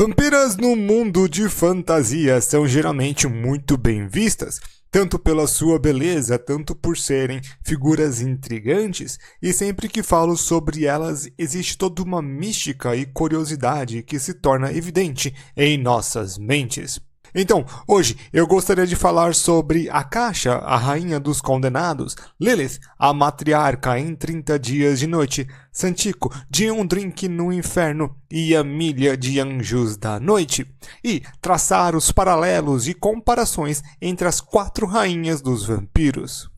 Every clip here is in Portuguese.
Vampiras no mundo de fantasia são geralmente muito bem vistas, tanto pela sua beleza, tanto por serem figuras intrigantes, e sempre que falo sobre elas existe toda uma mística e curiosidade que se torna evidente em nossas mentes. Então, hoje eu gostaria de falar sobre Akasha, a rainha dos condenados, Lilith, a matriarca em 30 dias de noite, Santico, de um drink no inferno e Amília de Anjos da Noite, e traçar os paralelos e comparações entre as 4 rainhas dos vampiros.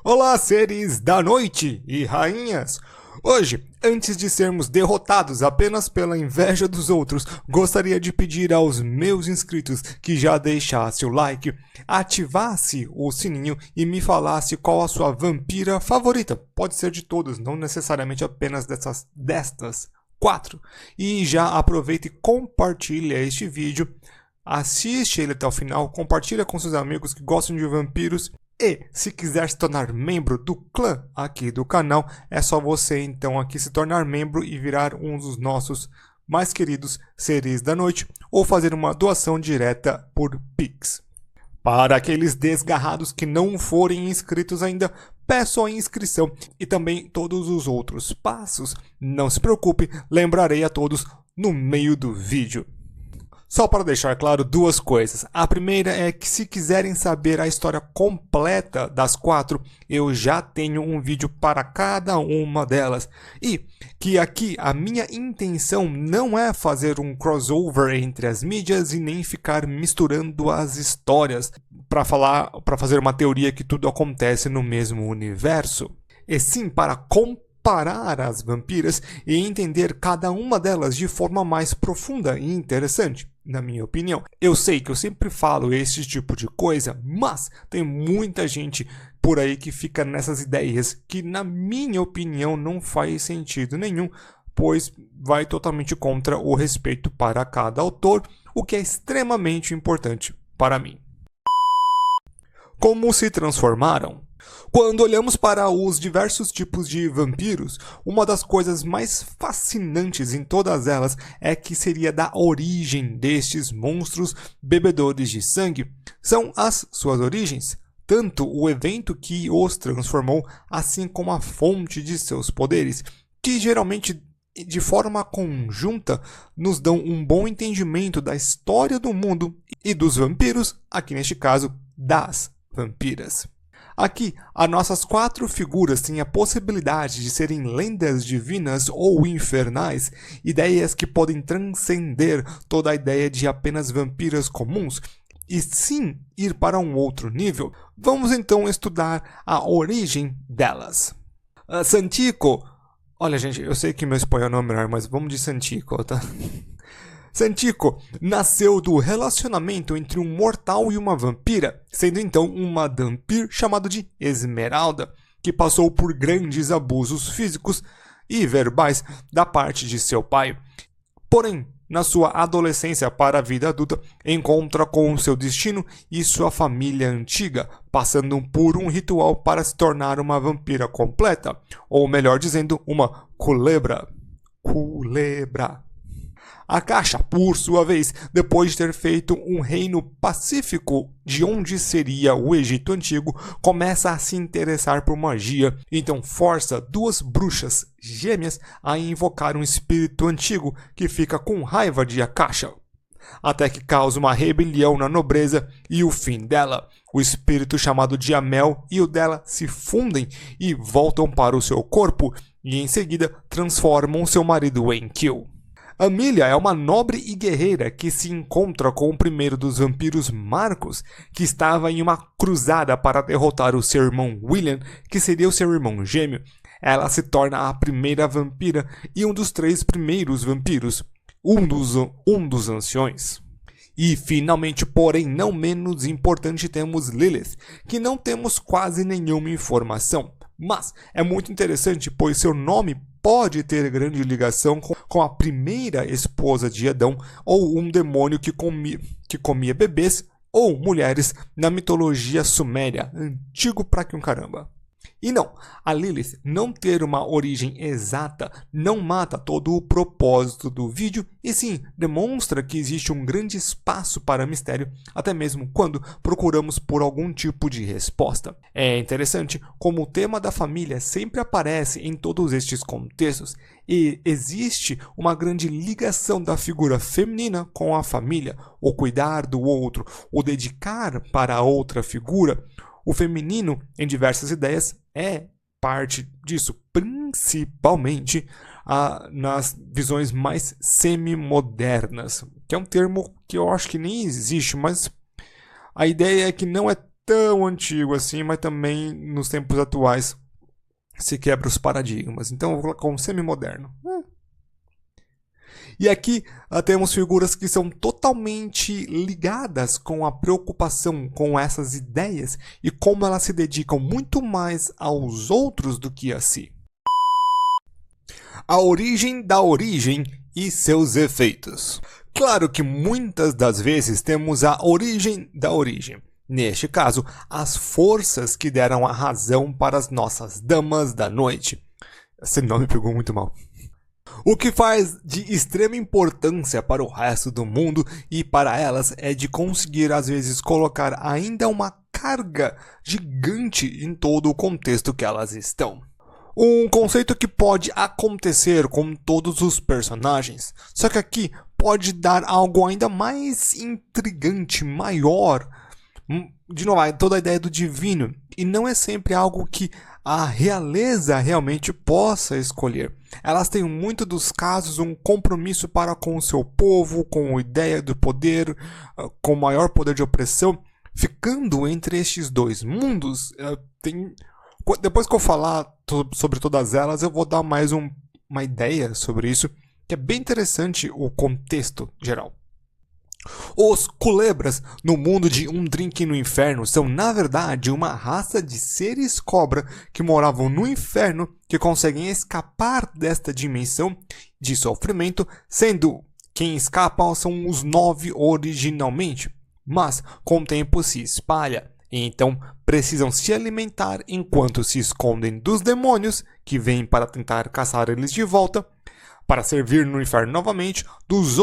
Olá, seres da noite e rainhas! Hoje, antes de sermos derrotados apenas pela inveja dos outros, gostaria de pedir aos meus inscritos que já deixasse o like, ativasse o sininho e me falasse qual a sua vampira favorita. Pode ser de todas, não necessariamente apenas destas 4. E já aproveita e compartilha este vídeo, assiste ele até o final, compartilha com seus amigos que gostam de vampiros. E, se quiser se tornar membro do clã aqui do canal, é só você então aqui se tornar membro e virar um dos nossos mais queridos seres da noite, ou fazer uma doação direta por Pix. Para aqueles desgarrados que não forem inscritos ainda, peço a inscrição e também todos os outros passos. Não se preocupe, lembrarei a todos no meio do vídeo. Só para deixar claro 2 coisas. A primeira é que se quiserem saber a história completa das 4, eu já tenho um vídeo para cada uma delas. E que aqui a minha intenção não é fazer um crossover entre as mídias e nem ficar misturando as histórias para fazer uma teoria que tudo acontece no mesmo universo. E sim para comparar as vampiras e entender cada uma delas de forma mais profunda e interessante. Na minha opinião, eu sei que eu sempre falo esse tipo de coisa, mas tem muita gente por aí que fica nessas ideias que, na minha opinião, não faz sentido nenhum, pois vai totalmente contra o respeito para cada autor, o que é extremamente importante para mim. Como se transformaram? Quando olhamos para os diversos tipos de vampiros, uma das coisas mais fascinantes em todas elas é que seria da origem destes monstros bebedores de sangue. São as suas origens, tanto o evento que os transformou, assim como a fonte de seus poderes, que geralmente de forma conjunta nos dão um bom entendimento da história do mundo e dos vampiros, aqui neste caso, das vampiras. Aqui, as nossas 4 figuras têm a possibilidade de serem lendas divinas ou infernais, ideias que podem transcender toda a ideia de apenas vampiras comuns, e sim ir para um outro nível. Vamos então estudar a origem delas. Santico, olha gente, eu sei que meu espanhol não é melhor, mas vamos de Santico, tá? Santico nasceu do relacionamento entre um mortal e uma vampira, sendo então uma Dhampir chamada de Esmeralda, que passou por grandes abusos físicos e verbais da parte de seu pai. Porém, na sua adolescência para a vida adulta, encontra com seu destino e sua família antiga, passando por um ritual para se tornar uma vampira completa, ou melhor dizendo, uma culebra. Akasha, por sua vez, depois de ter feito um reino pacífico de onde seria o Egito Antigo, começa a se interessar por magia, então força 2 bruxas gêmeas a invocar um espírito antigo que fica com raiva de Akasha, até que causa uma rebelião na nobreza e o fim dela. O espírito chamado de Amel e o dela se fundem e voltam para o seu corpo, e em seguida transformam seu marido em Kill. Amília é uma nobre e guerreira que se encontra com o primeiro dos vampiros, Marcos, que estava em uma cruzada para derrotar o seu irmão William, que seria o seu irmão gêmeo. Ela se torna a primeira vampira e um dos 3 primeiros vampiros, um dos anciões. E finalmente, porém não menos importante, temos Lilith, que não temos quase nenhuma informação. Mas é muito interessante, pois seu nome pode ter grande ligação com a primeira esposa de Adão, ou um demônio que comia bebês ou mulheres na mitologia suméria, antigo pra que um caramba. E não, a Lilith não ter uma origem exata não mata todo o propósito do vídeo, e sim demonstra que existe um grande espaço para mistério, até mesmo quando procuramos por algum tipo de resposta. É interessante como o tema da família sempre aparece em todos estes contextos, e existe uma grande ligação da figura feminina com a família, o cuidar do outro, o dedicar para a outra figura. O feminino, em diversas ideias, é parte disso, principalmente nas visões mais semi-modernas, que é um termo que eu acho que nem existe, mas a ideia é que não é tão antigo assim, mas também nos tempos atuais se quebra os paradigmas. Então eu vou colocar um semi-moderno. E aqui temos figuras que são totalmente ligadas com a preocupação com essas ideias e como elas se dedicam muito mais aos outros do que a si. A origem da origem e seus efeitos. Claro que muitas das vezes temos a origem da origem. Neste caso, as forças que deram a razão para as nossas damas da noite. Esse nome pegou muito mal. O que faz de extrema importância para o resto do mundo e para elas é de conseguir às vezes colocar ainda uma carga gigante em todo o contexto que elas estão. Um conceito que pode acontecer com todos os personagens, só que aqui pode dar algo ainda mais intrigante, maior. De novo, toda a ideia do divino, e não é sempre algo que a realeza realmente possa escolher. Elas têm, em muitos dos casos, um compromisso para com o seu povo, com a ideia do poder, com maior poder de opressão, ficando entre estes dois mundos. Depois que eu falar sobre todas elas, eu vou dar mais uma ideia sobre isso, que é bem interessante o contexto geral. Os culebras no mundo de Um Drink no Inferno são, na verdade, uma raça de seres cobra que moravam no inferno, que conseguem escapar desta dimensão de sofrimento, sendo quem escapa são os 9 originalmente, mas com o tempo se espalha, e então precisam se alimentar enquanto se escondem dos demônios que vêm para tentar caçar eles de volta, para servir no inferno novamente, dos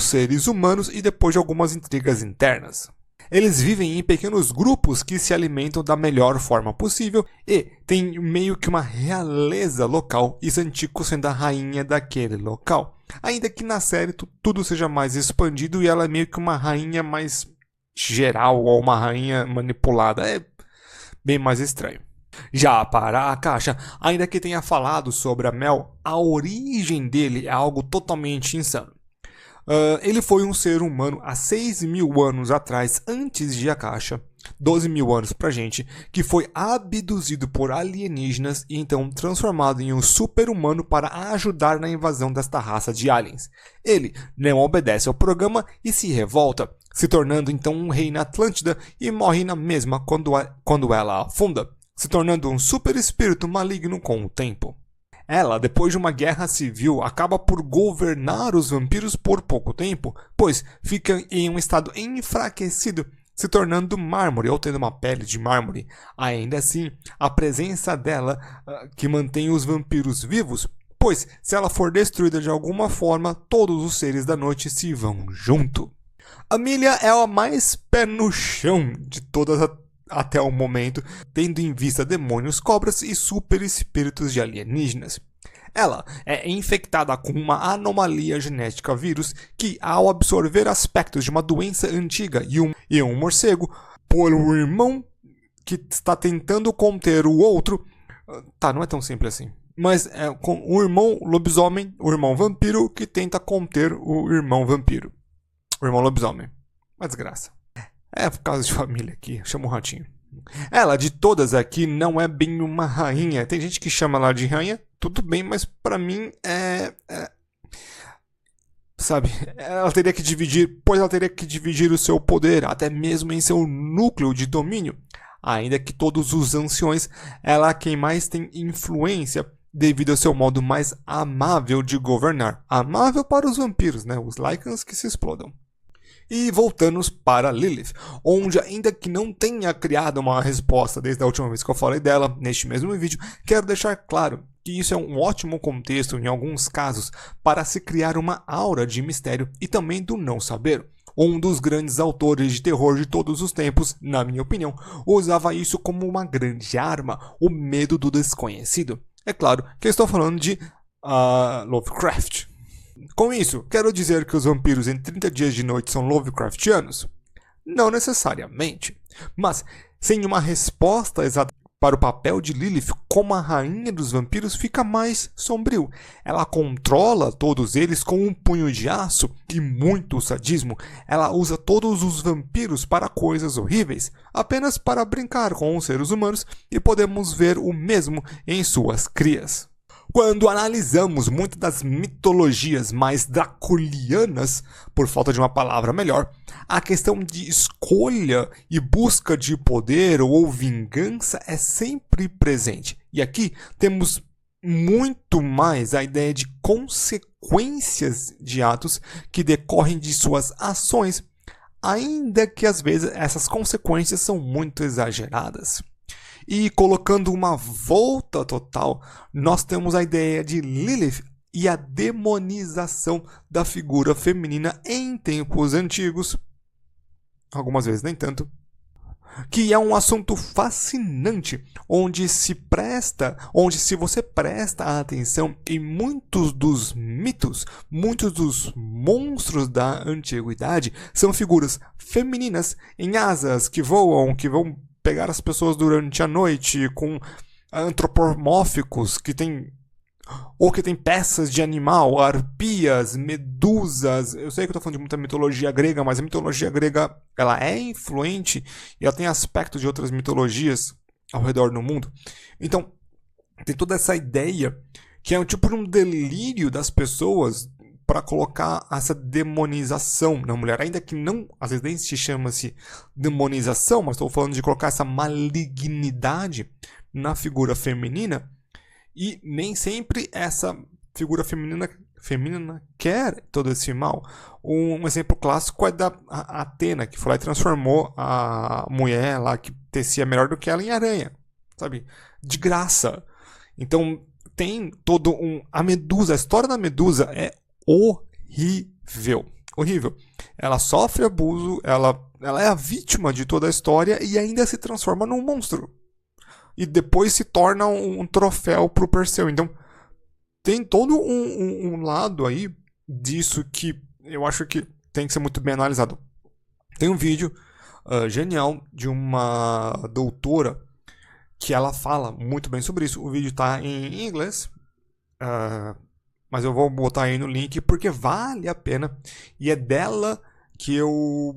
seres humanos e depois de algumas intrigas internas. Eles vivem em pequenos grupos que se alimentam da melhor forma possível e tem meio que uma realeza local, e Zantico sendo a rainha daquele local. Ainda que na série tudo seja mais expandido e ela é meio que uma rainha mais geral ou uma rainha manipulada. É bem mais estranho. Já para a Caixa, ainda que tenha falado sobre a Mel, a origem dele é algo totalmente insano. Ele foi um ser humano há 6.000 anos atrás, antes de a Caixa, 12.000 anos pra gente, que foi abduzido por alienígenas e então transformado em um super-humano para ajudar na invasão desta raça de aliens. Ele não obedece ao programa e se revolta, se tornando então um rei na Atlântida e morre na mesma quando ela afunda, se tornando um super espírito maligno com o tempo. Ela, depois de uma guerra civil, acaba por governar os vampiros por pouco tempo, pois fica em um estado enfraquecido, se tornando mármore ou tendo uma pele de mármore. Ainda assim, a presença dela que mantém os vampiros vivos, pois se ela for destruída de alguma forma, todos os seres da noite se vão junto. Amelia é a mais pé no chão de todas até o momento, tendo em vista demônios, cobras e super espíritos de alienígenas. Ela é infectada com uma anomalia genética vírus que, ao absorver aspectos de uma doença antiga e um morcego, por um irmão que está tentando conter o outro... não é tão simples assim. Mas é com o irmão lobisomem, o irmão vampiro, que tenta conter o irmão vampiro. O irmão lobisomem. Uma desgraça. É por causa de família aqui, chama o ratinho. Ela, de todas aqui, não é bem uma rainha. Tem gente que chama ela de rainha, tudo bem, mas pra mim sabe, ela teria que dividir o seu poder, até mesmo em seu núcleo de domínio. Ainda que todos os anciões, ela é quem mais tem influência, devido ao seu modo mais amável de governar. Amável para os vampiros, né? Os Lycans que se explodam. E voltamos para Lilith, onde ainda que não tenha criado uma resposta desde a última vez que eu falei dela, neste mesmo vídeo, quero deixar claro que isso é um ótimo contexto, em alguns casos, para se criar uma aura de mistério e também do não saber. Um dos grandes autores de terror de todos os tempos, na minha opinião, usava isso como uma grande arma, o medo do desconhecido. É claro que eu estou falando de Lovecraft. Com isso, quero dizer que os vampiros em 30 Dias de Noite são Lovecraftianos? Não necessariamente, mas sem uma resposta exata para o papel de Lilith como a rainha dos vampiros fica mais sombrio. Ela controla todos eles com um punho de aço e muito sadismo. Ela usa todos os vampiros para coisas horríveis, apenas para brincar com os seres humanos, e podemos ver o mesmo em suas crias. Quando analisamos muitas das mitologias mais draculianas, por falta de uma palavra melhor, a questão de escolha e busca de poder ou vingança é sempre presente. E aqui temos muito mais a ideia de consequências de atos que decorrem de suas ações, ainda que às vezes essas consequências são muito exageradas. E colocando uma volta total, nós temos a ideia de Lilith e a demonização da figura feminina em tempos antigos, algumas vezes nem tanto, que é um assunto fascinante, onde se você presta atenção em muitos dos mitos, muitos dos monstros da antiguidade são figuras femininas em asas que vão pegar as pessoas durante a noite, com antropomórficos que tem peças de animal, arpias, medusas. Eu sei que eu estou falando de muita mitologia grega, mas a mitologia grega ela é influente e ela tem aspectos de outras mitologias ao redor do mundo. Então, tem toda essa ideia que é um tipo de um delírio das pessoas para colocar essa demonização na mulher, ainda que não, às vezes nem se chama-se demonização, mas estou falando de colocar essa malignidade na figura feminina, e nem sempre essa figura feminina quer todo esse mal. Um exemplo clássico é da Atena, que foi lá e transformou a mulher lá que tecia melhor do que ela em aranha, sabe? De graça. Então tem todo a Medusa, a história da Medusa é horrível. Ela sofre abuso, ela é a vítima de toda a história e ainda se transforma num monstro. E depois se torna um troféu pro Perseu. Então, tem todo um lado aí disso que eu acho que tem que ser muito bem analisado. Tem um vídeo genial de uma doutora que ela fala muito bem sobre isso. O vídeo está em inglês, mas eu vou botar aí no link porque vale a pena. E é dela que eu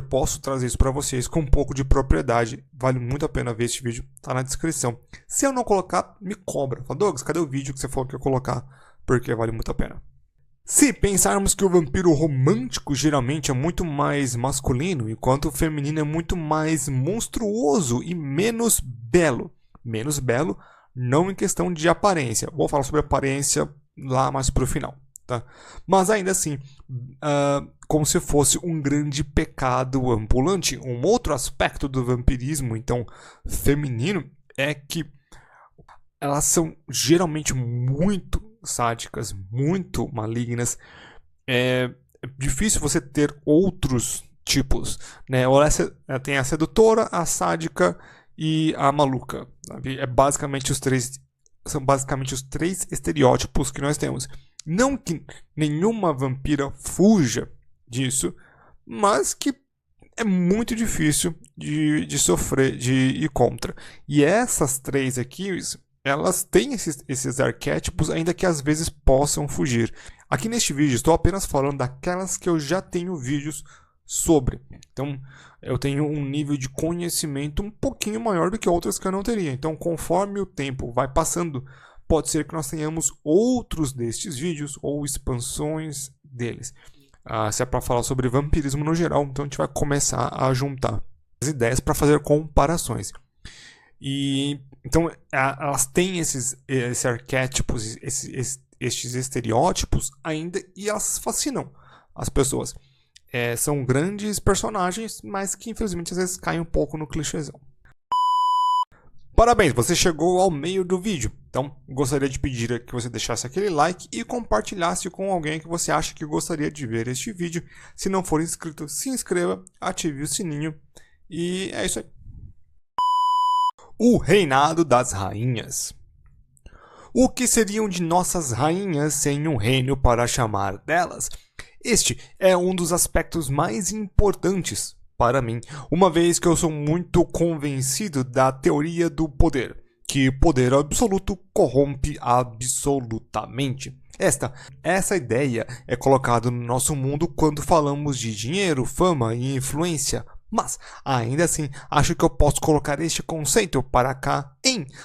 posso trazer isso para vocês com um pouco de propriedade. Vale muito a pena ver esse vídeo, tá na descrição. Se eu não colocar, me cobra. Fala, Douglas, cadê o vídeo que você falou que ia colocar? Porque vale muito a pena. Se pensarmos que o vampiro romântico geralmente é muito mais masculino, enquanto o feminino é muito mais monstruoso e menos belo. Menos belo, não em questão de aparência. Vou falar sobre aparência lá mais pro final, tá? Mas ainda assim, como se fosse um grande pecado ambulante. Um outro aspecto do vampirismo, então, feminino, é que elas são geralmente muito sádicas, muito malignas. É difícil você ter outros tipos, né? Ela tem a sedutora, a sádica e a maluca, sabe? São basicamente os três estereótipos que nós temos. Não que nenhuma vampira fuja disso, mas que é muito difícil de sofrer, de ir contra. E essas três aqui, elas têm esses arquétipos, ainda que às vezes possam fugir. Aqui neste vídeo estou apenas falando daquelas que eu já tenho vídeos sobre. Então eu tenho um nível de conhecimento um pouquinho maior do que outras que eu não teria. Então conforme o tempo vai passando, pode ser que nós tenhamos outros destes vídeos ou expansões deles. Se é para falar sobre vampirismo no geral, então a gente vai começar a juntar as ideias para fazer comparações. E então elas têm esses arquétipos, estes estereótipos ainda, e elas fascinam as pessoas. são grandes personagens, mas que infelizmente às vezes caem um pouco no clichêzão. Parabéns, você chegou ao meio do vídeo. Então, gostaria de pedir que você deixasse aquele like e compartilhasse com alguém que você acha que gostaria de ver este vídeo. Se não for inscrito, se inscreva, ative o sininho e é isso aí. O reinado das rainhas. O que seriam de nossas rainhas sem um reino para chamar delas? Este é um dos aspectos mais importantes para mim, uma vez que eu sou muito convencido da teoria do poder, que poder absoluto corrompe absolutamente. Essa ideia é colocada no nosso mundo quando falamos de dinheiro, fama e influência, mas ainda assim acho que eu posso colocar este conceito para cá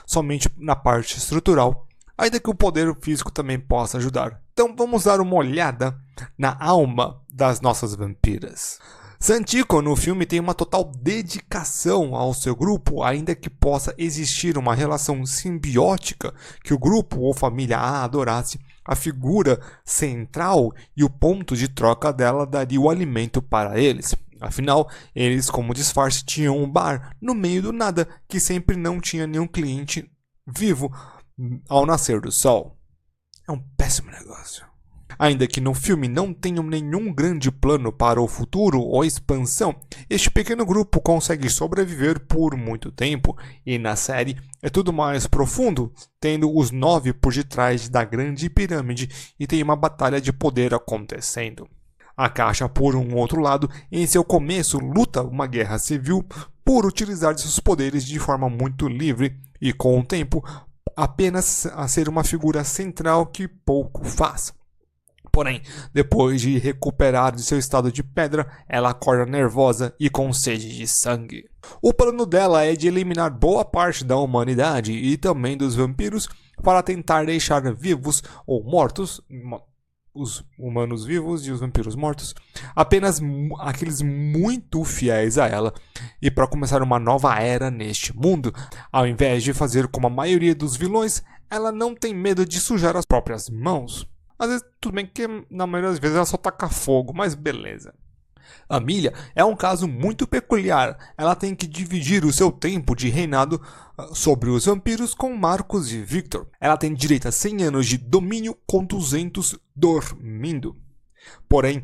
somente na parte estrutural, ainda que o poder físico também possa ajudar. Então vamos dar uma olhada na alma das nossas vampiras. Santico no filme tem uma total dedicação ao seu grupo, ainda que possa existir uma relação simbiótica que o grupo ou família a adorasse, a figura central e o ponto de troca dela daria o alimento para eles. Afinal, eles como disfarce tinham um bar no meio do nada que sempre não tinha nenhum cliente vivo ao nascer do sol. É um péssimo negócio. Ainda que no filme não tenham nenhum grande plano para o futuro ou expansão, este pequeno grupo consegue sobreviver por muito tempo, e na série é tudo mais profundo, tendo os 9 por detrás da grande pirâmide e tem uma batalha de poder acontecendo. A Caixa, por um outro lado, em seu começo luta uma guerra civil por utilizar seus poderes de forma muito livre e, com o tempo, apenas a ser uma figura central que pouco faz. Porém, depois de recuperar de seu estado de pedra, ela acorda nervosa e com sede de sangue. O plano dela é de eliminar boa parte da humanidade e também dos vampiros para tentar deixar vivos ou mortos, os humanos vivos e os vampiros mortos, apenas aqueles muito fiéis a ela, e para começar uma nova era neste mundo. Ao invés de fazer como a maioria dos vilões, ela não tem medo de sujar as próprias mãos. Às vezes, tudo bem que na maioria das vezes ela só taca fogo, mas beleza. A Milha é um caso muito peculiar. Ela tem que dividir o seu tempo de reinado sobre os vampiros com Marcos e Victor. Ela tem direito a 100 anos de domínio com 200 dormindo. Porém,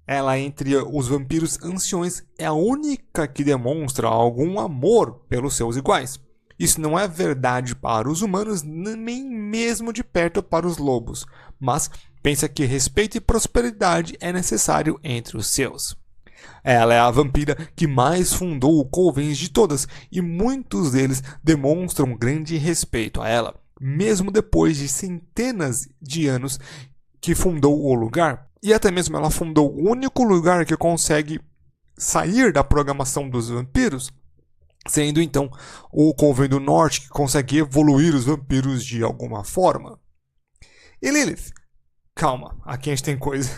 ela entre os vampiros anciões é a única que demonstra algum amor pelos seus iguais. Isso não é verdade para os humanos, nem mesmo de perto para os lobos, mas pensa que respeito e prosperidade é necessário entre os seus. Ela é a vampira que mais fundou o Covens de todas, e muitos deles demonstram grande respeito a ela, mesmo depois de centenas de anos que fundou o lugar. E até mesmo ela fundou o único lugar que consegue sair da programação dos vampiros, sendo então o Coven do Norte, que consegue evoluir os vampiros de alguma forma. E Lilith? Calma, aqui a gente tem coisa.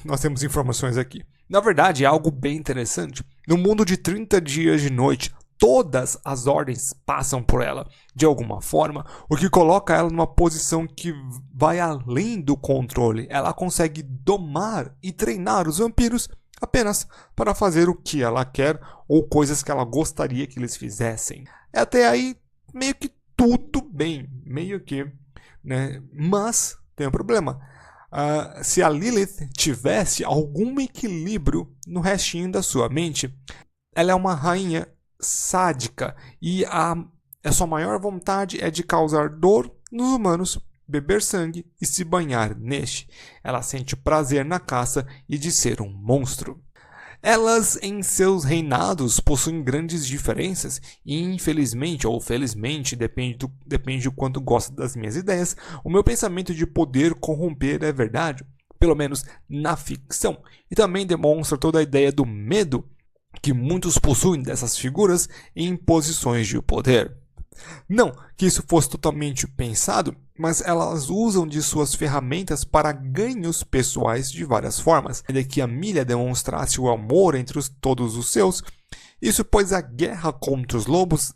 Nós temos informações aqui. Na verdade, é algo bem interessante. No mundo de 30 dias de noite, todas as ordens passam por ela, de alguma forma, o que coloca ela numa posição que vai além do controle. Ela consegue domar e treinar os vampiros apenas para fazer o que ela quer ou coisas que ela gostaria que eles fizessem. Até aí, meio que tudo bem, meio que, né? Mas tem um problema. Se a Lilith tivesse algum equilíbrio no restinho da sua mente, ela é uma rainha sádica e a sua maior vontade é de causar dor nos humanos, beber sangue e se banhar neste. Ela sente prazer na caça e de ser um monstro. Elas em seus reinados possuem grandes diferenças e infelizmente ou felizmente, depende do quanto gosta das minhas ideias, o meu pensamento de poder corromper é verdade, pelo menos na ficção, e também demonstra toda a ideia do medo que muitos possuem dessas figuras em posições de poder. Não que isso fosse totalmente pensado, mas elas usam de suas ferramentas para ganhos pessoais de várias formas. Ainda que a Milha demonstrasse o amor entre todos os seus, isso pois a guerra contra os lobos,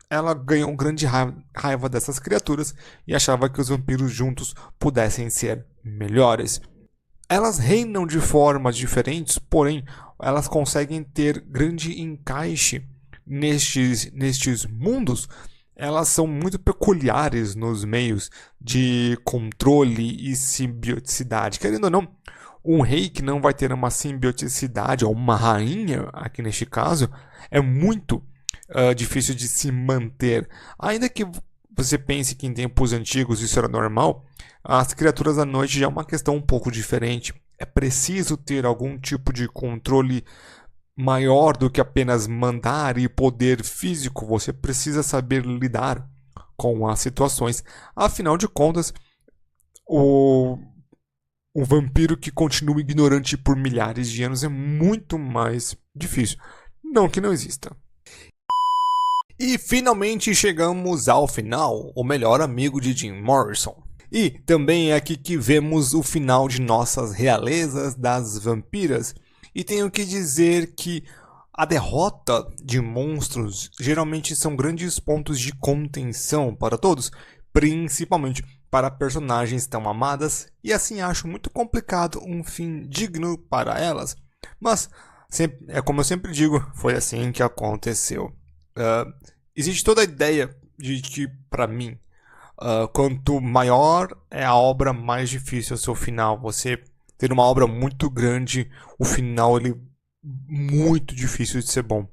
ela ganhou grande raiva dessas criaturas e achava que os vampiros juntos pudessem ser melhores. Elas reinam de formas diferentes, porém elas conseguem ter grande encaixe nestes mundos. Elas são muito peculiares nos meios de controle e simbioticidade. Querendo ou não, um rei que não vai ter uma simbioticidade, ou uma rainha, aqui neste caso, é muito difícil de se manter. Ainda que você pense que em tempos antigos isso era normal, as criaturas da noite já é uma questão um pouco diferente. É preciso ter algum tipo de controle maior do que apenas mandar e poder físico. Você precisa saber lidar com as situações. Afinal de contas, o vampiro que continua ignorante por milhares de anos é muito mais difícil. Não que não exista. E finalmente chegamos ao final, o melhor amigo de Jim Morrison. E também é aqui que vemos o final de nossas realezas das vampiras. E tenho que dizer que a derrota de monstros geralmente são grandes pontos de contenção para todos, principalmente para personagens tão amadas, e assim acho muito complicado um fim digno para elas. Mas, é como eu sempre digo, foi assim que aconteceu. Existe toda a ideia de que, para mim, quanto maior é a obra, mais difícil é o seu final. Você ter uma obra muito grande, o final ele muito difícil de ser bom.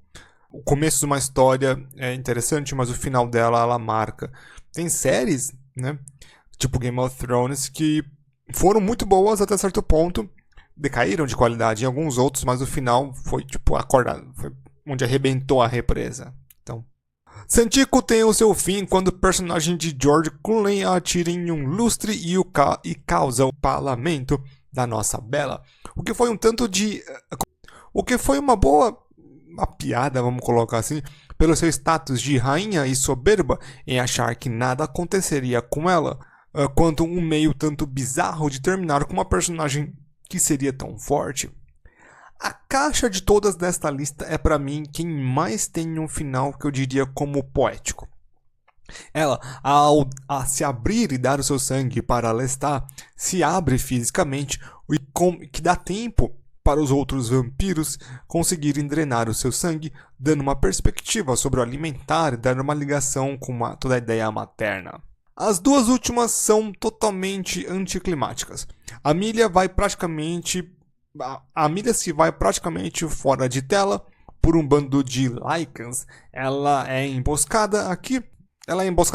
O começo de uma história é interessante, mas o final dela ela marca. Tem séries, né, tipo Game of Thrones, que foram muito boas até certo ponto, decaíram de qualidade em alguns outros, mas o final foi tipo acordado, foi onde arrebentou a represa. Então, Santico tem o seu fim quando o personagem de George Clooney atira em um lustre e causa o palamento da nossa Bella. O que foi um tanto de... O que foi uma piada, vamos colocar assim, pelo seu status de rainha e soberba em achar que nada aconteceria com ela, quanto um meio tanto bizarro de terminar com uma personagem que seria tão forte. A caixa de todas desta lista é para mim quem mais tem um final que eu diria como poético. Ela, ao se abrir e dar o seu sangue para Lestat, se abre fisicamente e que dá tempo para os outros vampiros conseguirem drenar o seu sangue, dando uma perspectiva sobre o alimentar e dar uma ligação com toda a ideia materna. As duas últimas são totalmente anticlimáticas. A Amelia se vai praticamente fora de tela por um bando de Lycans. Ela é emboscada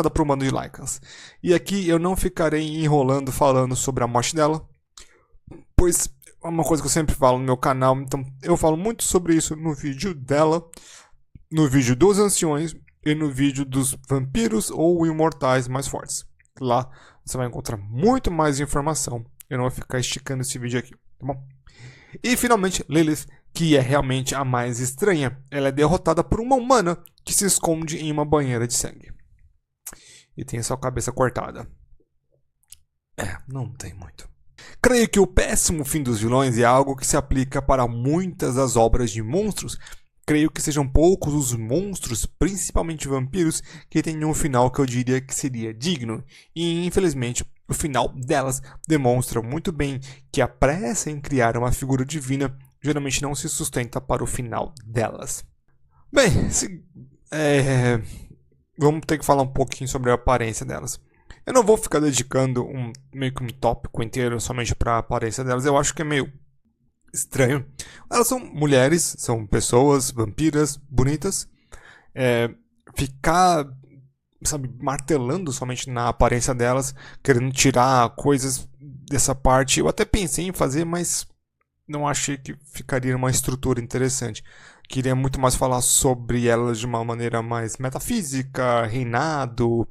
por um bando de Lycans. E aqui eu não ficarei enrolando falando sobre a morte dela, pois é uma coisa que eu sempre falo no meu canal. Então eu falo muito sobre isso no vídeo dela, no vídeo dos anciões e no vídeo dos vampiros ou imortais mais fortes. Lá você vai encontrar muito mais informação. Eu não vou ficar esticando esse vídeo aqui, tá bom? E finalmente Lilith, que é realmente a mais estranha. Ela é derrotada por uma humana que se esconde em uma banheira de sangue. E tem a sua cabeça cortada. Não tem muito. Creio que o péssimo fim dos vilões é algo que se aplica para muitas das obras de monstros. Creio que sejam poucos os monstros, principalmente vampiros, que tenham um final que eu diria que seria digno. E infelizmente, o final delas demonstra muito bem que a pressa em criar uma figura divina geralmente não se sustenta para o final delas. Bem, vamos ter que falar um pouquinho sobre a aparência delas. Eu não vou ficar dedicando meio que um tópico inteiro somente para a aparência delas. Eu acho que é meio estranho. Elas são mulheres, são pessoas, vampiras, bonitas. Ficar, martelando somente na aparência delas, querendo tirar coisas dessa parte. Eu até pensei em fazer, mas não achei que ficaria uma estrutura interessante. Queria muito mais falar sobre elas de uma maneira mais metafísica, reinado,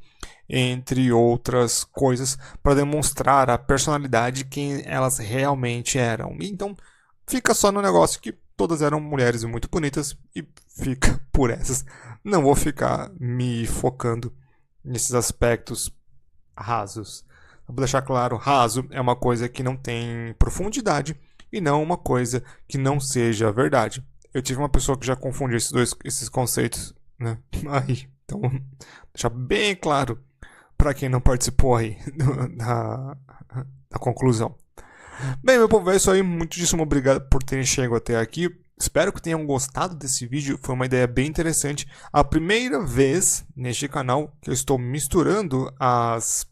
entre outras coisas, para demonstrar a personalidade de quem elas realmente eram. Então, fica só no negócio que todas eram mulheres muito bonitas e fica por essas. Não vou ficar me focando nesses aspectos rasos. Vou deixar claro, raso é uma coisa que não tem profundidade e não uma coisa que não seja verdade. Eu tive uma pessoa que já confundiu esses conceitos, né? Então, deixar bem claro para quem não participou aí da conclusão. Bem, meu povo, é isso aí. Muitíssimo obrigado por terem chegado até aqui. Espero que tenham gostado desse vídeo. Foi uma ideia bem interessante. A primeira vez neste canal que eu estou misturando as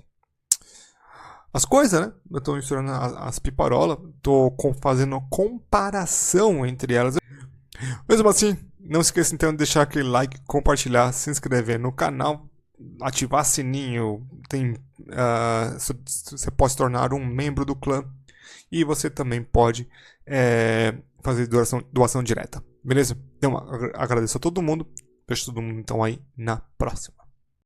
coisas, né? Eu estou misturando as piparolas. Estou fazendo comparação entre elas. Mesmo assim, não esqueça então de deixar aquele like, compartilhar, se inscrever no canal, ativar sininho. Você pode se tornar um membro do clã. E você também pode fazer doação direta. Beleza? Então, agradeço a todo mundo. Vejo todo mundo então aí na próxima.